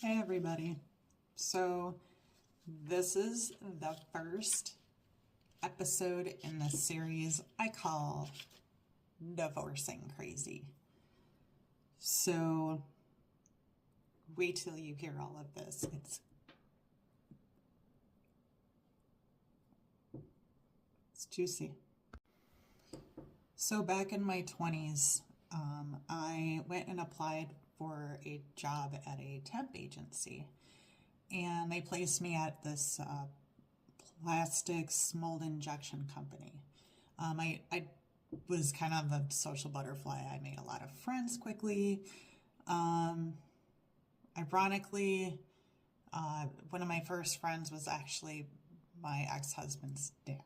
Hey everybody. So this is the first episode in the series I call Divorcing Crazy. So wait till you hear all of this. It's juicy. So back in my 20s, I went and applied for a job at a temp agency, and they placed me at this plastics mold injection company. I was kind of a social butterfly. I made a lot of friends quickly. Ironically, one of my first friends was actually my ex-husband's dad,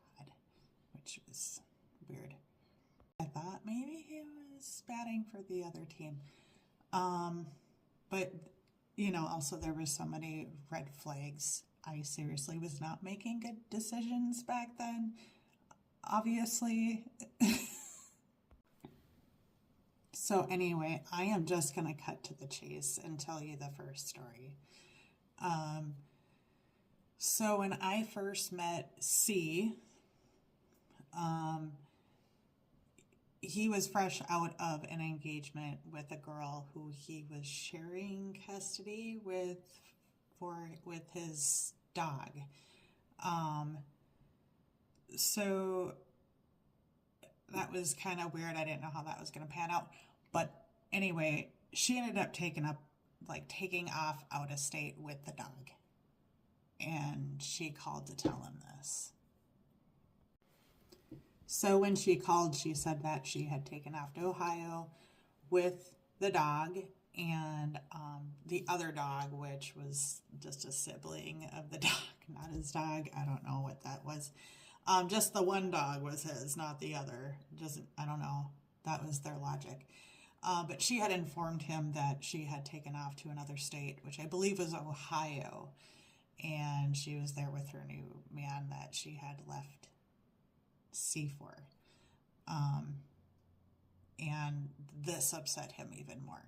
which was weird. I thought maybe he was batting for the other team. But, also there were so many red flags. I seriously was not making good decisions back then, obviously. So anyway, I am just going to cut to the chase and tell you the first story. So when I first met C, he was fresh out of an engagement with a girl who he was sharing custody with his dog. So that was kind of weird. I didn't know how that was going to pan out. But anyway, she ended up taking off out of state with the dog. And she called to tell him this. So when she called, she said that she had taken off to Ohio with the dog and the other dog, which was just a sibling of the dog, not his dog. I don't know what that was. Just the one dog was his, not the other. I don't know. That was their logic. But she had informed him that she had taken off to another state, which I believe was Ohio. And she was there with her new man that she had left C for. And this upset him even more.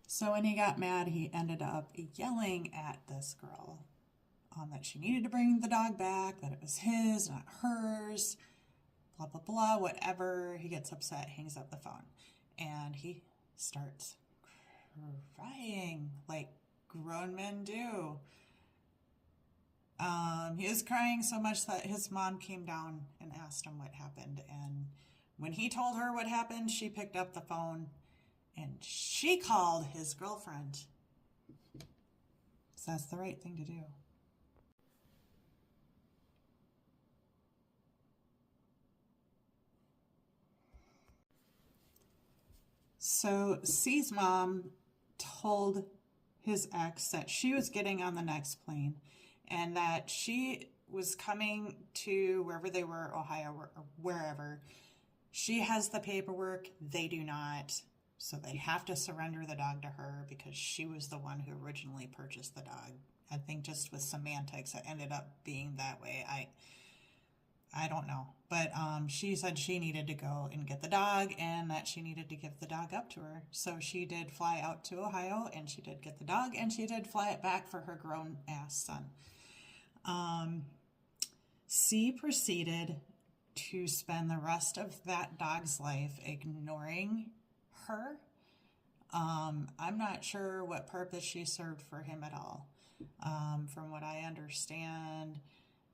So when he got mad, he ended up yelling at this girl that she needed to bring the dog back, that it was his, not hers, blah, blah, blah, whatever. He gets upset, hangs up the phone, and he starts crying like grown men do. He was crying so much that his mom came down and asked him what happened. And when he told her what happened, she picked up the phone and she called his girlfriend. So that's the right thing to do. So C's mom told his ex that she was getting on the next plane and that she was coming to wherever they were, Ohio or wherever. She has the paperwork, they do not. So they have to surrender the dog to her because she was the one who originally purchased the dog. I think just with semantics, it ended up being that way. I don't know. But she said she needed to go and get the dog and that she needed to give the dog up to her. So she did fly out to Ohio and she did get the dog and she did fly it back for her grown-ass son. C proceeded to spend the rest of that dog's life ignoring her. I'm not sure what purpose she served for him at all. From what I understand,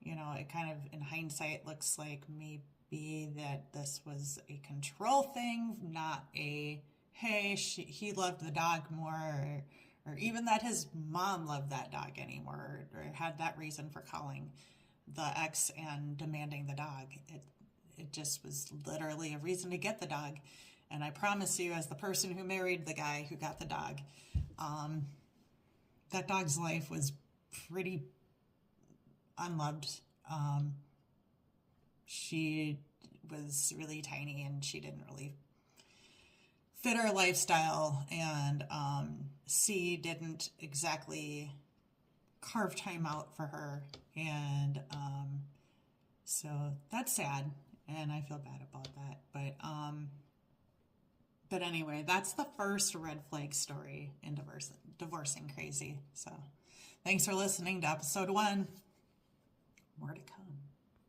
it kind of, in hindsight, looks like maybe that this was a control thing, not a, hey, he loved the dog more, or even that his mom loved that dog anymore, or had that reason for calling the ex and demanding the dog. It just was literally a reason to get the dog. And I promise you, as the person who married the guy who got the dog, that dog's life was pretty unloved. She was really tiny and she didn't really fit our lifestyle, and C didn't exactly carve time out for her, and so that's sad and I feel bad about that. But But anyway, that's the first red flag story in divorcing crazy. So thanks for listening to episode 1. More to come.